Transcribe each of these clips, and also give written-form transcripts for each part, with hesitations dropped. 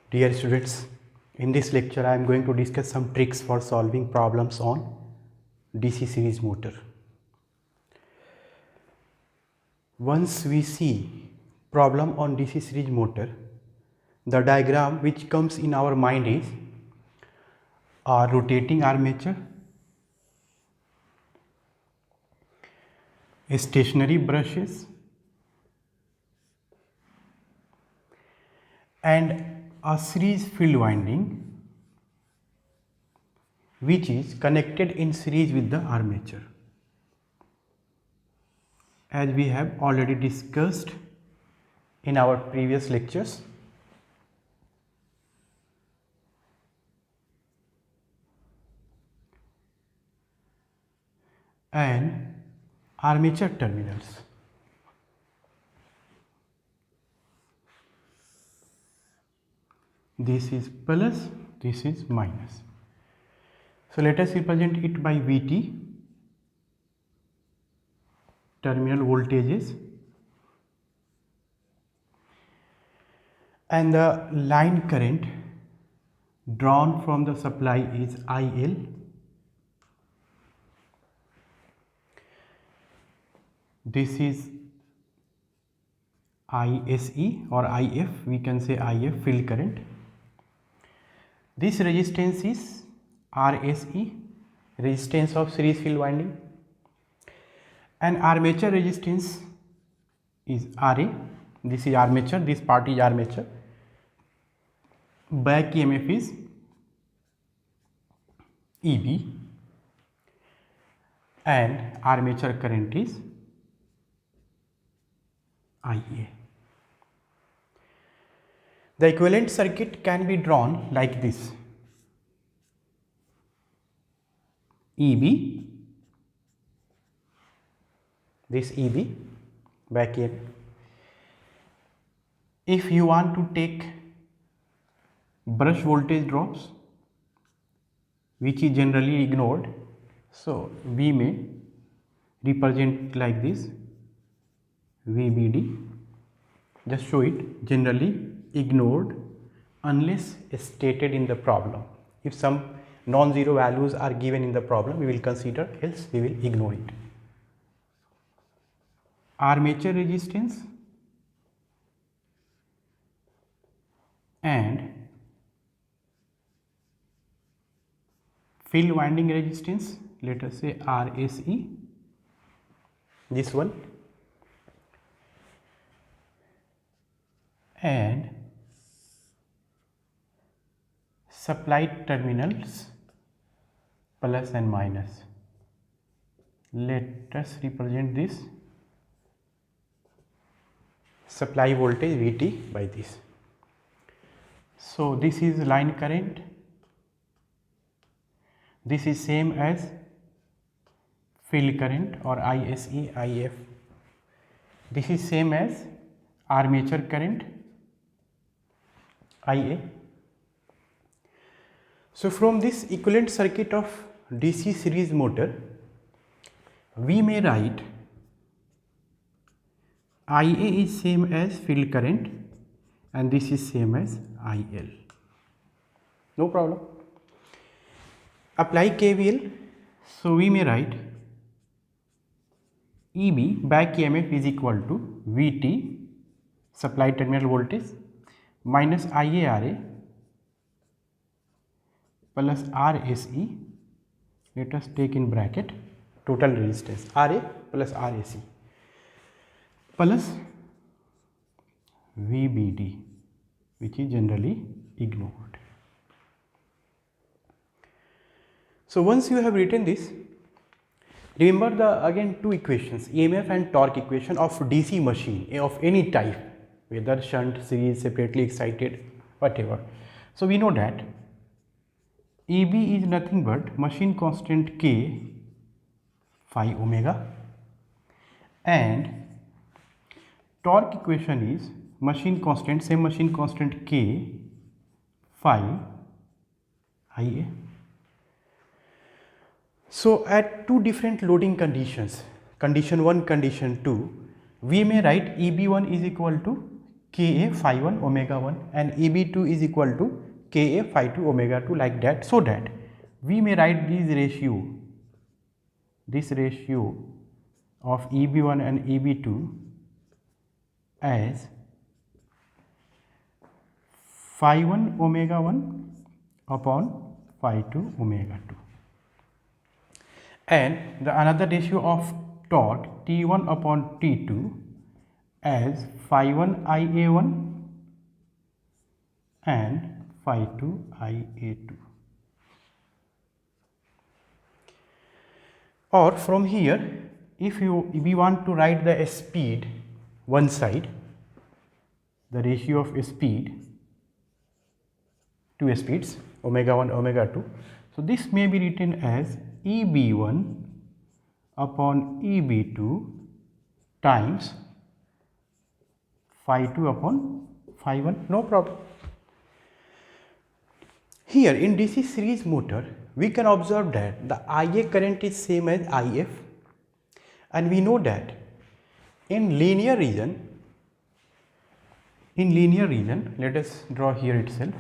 Dear students, in this lecture I am going to discuss some tricks for solving problems on DC series motor. Once we see problem on DC series motor, the diagram which comes in our mind is a rotating armature, stationary brushes, and a series field winding which is connected in series with the armature. As we have already discussed in our previous lectures, and armature terminals. This is plus, this is minus. So let us represent it by Vt, terminal voltages, and the line current drawn from the supply is IL. This is ISE or IF, we can say IF, field current. This resistance is RSE, resistance of series field winding, and armature resistance is RA. This is armature, this part is armature. Back EMF is EB, and armature current is IA. The equivalent circuit can be drawn like this: EB, this EB, back EMF. If you want to take brush voltage drops, which is generally ignored, so we may represent like this: VBD. Just show it, generally ignored unless stated in the problem. If some non-zero values are given in the problem, we will consider, else we will ignore it. Armature resistance and field winding resistance, let us say RSE, this one, and supply terminals plus and minus. Let us represent this supply voltage Vt by this. So this is line current, this is same as field current or ISE, IF. This is same as armature current, IA. So from this equivalent circuit of DC series motor, we may write IA is same as field current and this is same as IL. No problem. Apply KVL. So we may write EB, back EMF, is equal to Vt, supply terminal voltage, minus IaRa plus RSE, let us take in bracket total resistance Ra plus RSE, plus VBD, which is generally ignored. So once you have written this, remember the again two equations, EMF and torque equation of DC machine of any type, whether shunt, series, separately excited, whatever. So we know that EB is nothing but machine constant K phi omega, and torque equation is machine constant, same machine constant K phi Ia. So at two different loading conditions, condition 1, condition 2, we may write EB1 is equal to Ka phi 1 omega 1 and Eb2 is equal to Ka phi 2 omega 2, like that, so that we may write this ratio of Eb1 and Eb2 as phi 1 omega 1 upon phi 2 omega 2, and the another ratio of torque T1 upon T2 as phi 1 Ia1 and phi 2 Ia2. Or from here, if we want to write the speed one side, the ratio of speed, two speeds, omega 1 omega 2, so this may be written as Eb1 upon Eb2 times phi 2 upon phi 1, no problem. Here in DC series motor, we can observe that the Ia current is same as If, and we know that in linear region, let us draw here itself,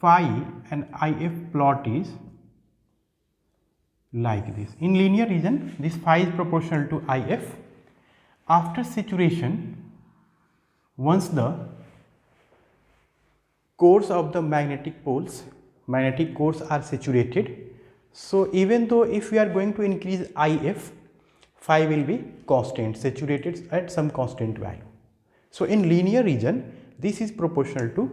phi and If plot is like this. In linear region, this phi is proportional to If. After saturation, once the cores of the magnetic cores are saturated, so even though if we are going to increase If, phi will be constant, saturated at some constant value. So in linear region, this is proportional to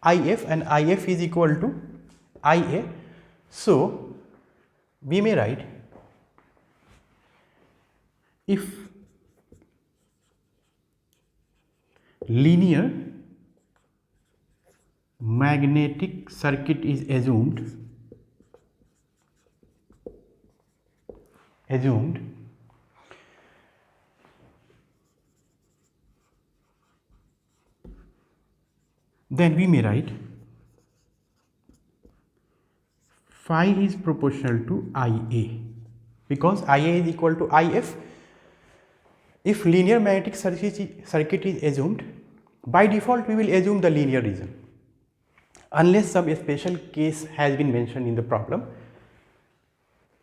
If, and If is equal to Ia. So we may write, if linear magnetic circuit is assumed, then we may write phi is proportional to Ia, because Ia is equal to If. If linear magnetic circuit is assumed, by default we will assume the linear region, unless some special case has been mentioned in the problem.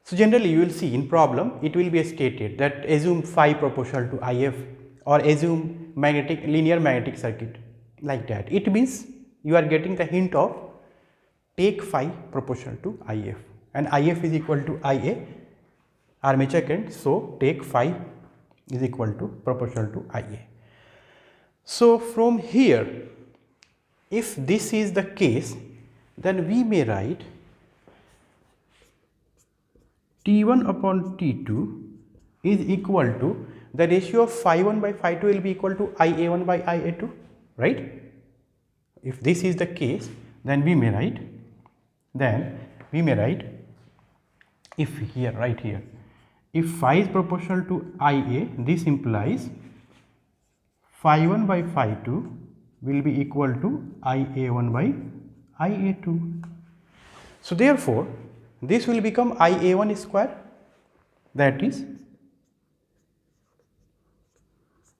So generally you will see in problem it will be stated that assume phi proportional to If, or assume linear magnetic circuit, like that. It means you are getting the hint of take phi proportional to If, and If is equal to Ia, armature current, so take phi is equal to proportional to Ia. So from here, if this is the case, then we may write T1 upon T2 is equal to the ratio of phi 1 by phi 2 will be equal to Ia1 by Ia2, right? If this is the case, then we may write, if here, right here, if phi is proportional to Ia, this implies phi 1 by phi 2 will be equal to Ia1 by Ia2. So therefore, this will become Ia1 square, that is,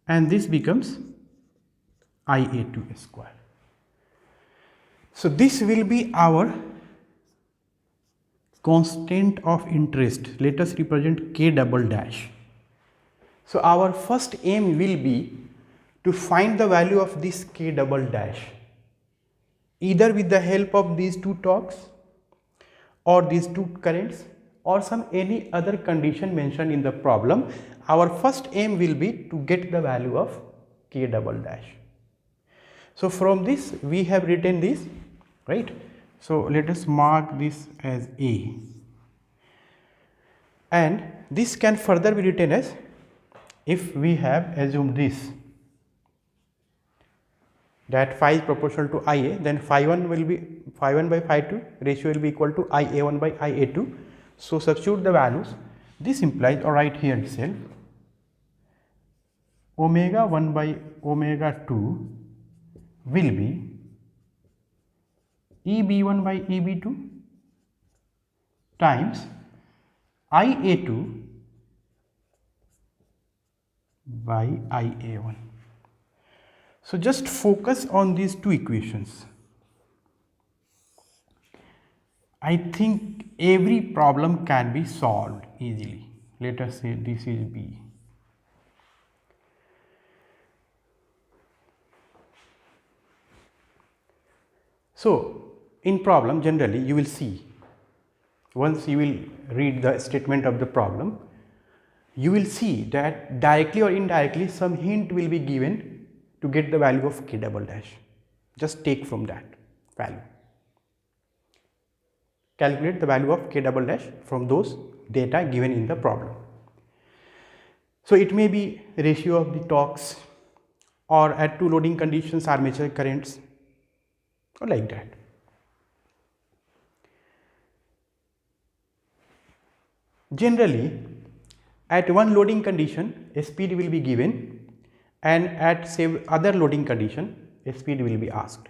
and this becomes Ia2 square. So this will be our constant of interest. Let us represent K double dash. So our first aim will be to find the value of this K double dash, either with the help of these two torques or these two currents or some any other condition mentioned in the problem. Our first aim will be to get the value of K double dash. So from this we have written this, right? So let us mark this as A, and this can further be written as, if we have assumed this, that phi is proportional to Ia, then phi 1 by phi 2 ratio will be equal to Ia1 by Ia2. So substitute the values. This implies, or right here itself, omega 1 by omega 2 will be Eb1 by Eb2 times Ia2 by IA1. So just focus on these two equations. I think every problem can be solved easily. Let us say this is B. So in problem generally you will see, once you will read the statement of the problem, you will see that directly or indirectly some hint will be given to get the value of k double dash. Just take from that value. Calculate the value of k double dash from those data given in the problem. So it may be ratio of the torques, or at two loading conditions armature currents, or like that. Generally at one loading condition a speed will be given, and at say other loading condition a speed will be asked.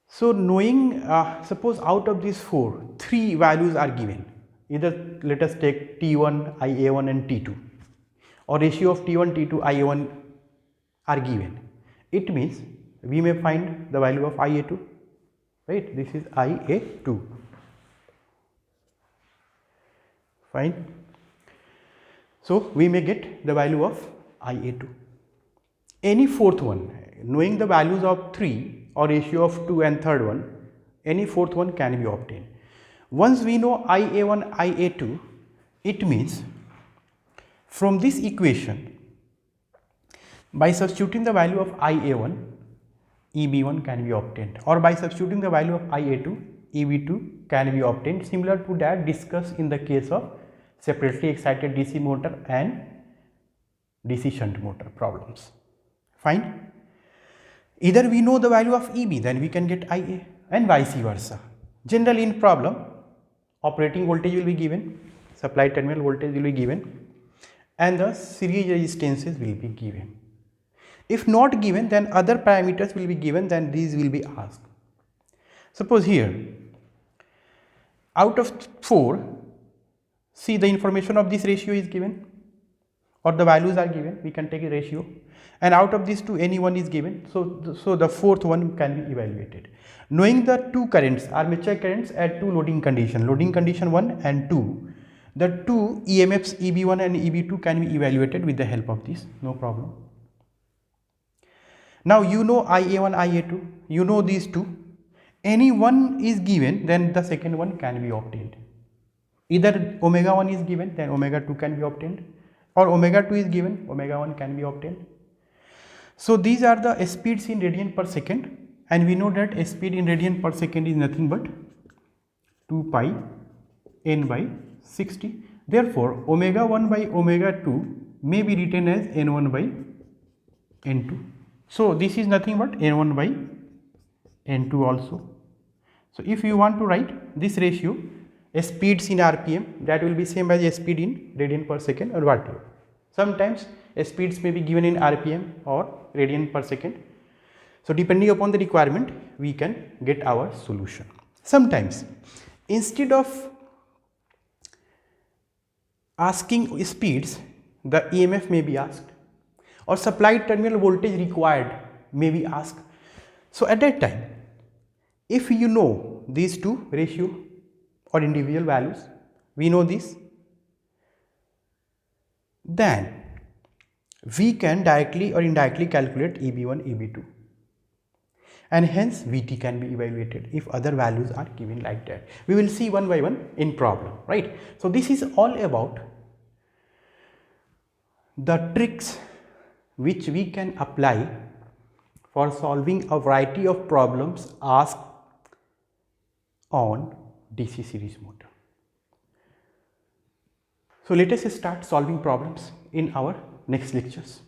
So knowing, suppose out of these four, three values are given, either let us take T1, IA1 and T2, or ratio of T1, T2, IA1 are given. It means we may find the value of IA2, right? This is IA2. Fine. So we may get the value of IA2. Any fourth one, knowing the values of 3 or ratio of 2 and third one, any fourth one can be obtained. Once we know IA1, IA2, it means from this equation, by substituting the value of IA1, EB1 can be obtained, or by substituting the value of IA2, EB2 can be obtained, similar to that discussed in the case of separately excited DC motor and DC shunt motor problems. Fine. Either we know the value of EB, then we can get IA, and vice versa. Generally in problem, operating voltage will be given, supply terminal voltage will be given, and the series resistances will be given. If not given, then other parameters will be given, then these will be asked. Suppose here, out of 4, see the information of this ratio is given, or the values are given, we can take a ratio, and out of these two any one is given, so the fourth one can be evaluated. Knowing the two currents, armature currents at two loading condition 1 and 2, the two EMFs EB1 and EB2 can be evaluated with the help of this, no problem. Now you know IA1, IA2, you know these two, any one is given, then the second one can be obtained. Either omega 1 is given, then omega 2 can be obtained, or omega 2 is given, omega 1 can be obtained. So these are the speeds in radian per second, and we know that a speed in radian per second is nothing but 2 pi n by 60. Therefore omega 1 by omega 2 may be written as n1 by n2. So this is nothing but n1 by n2 also. So if you want to write this ratio, speeds in RPM, that will be same as a speed in radian per second or whatever. Sometimes speeds may be given in RPM or radian per second. So depending upon the requirement, we can get our solution. Sometimes instead of asking speeds, the EMF may be asked, or supply terminal voltage required may be asked. So at that time, if you know these two ratio or individual values, we know this, then we can directly or indirectly calculate EB1, EB2, and hence VT can be evaluated if other values are given like that. We will see one by one in problem, right? So this is all about the tricks which we can apply for solving a variety of problems asked on DC series motor. So let us start solving problems in our next lectures.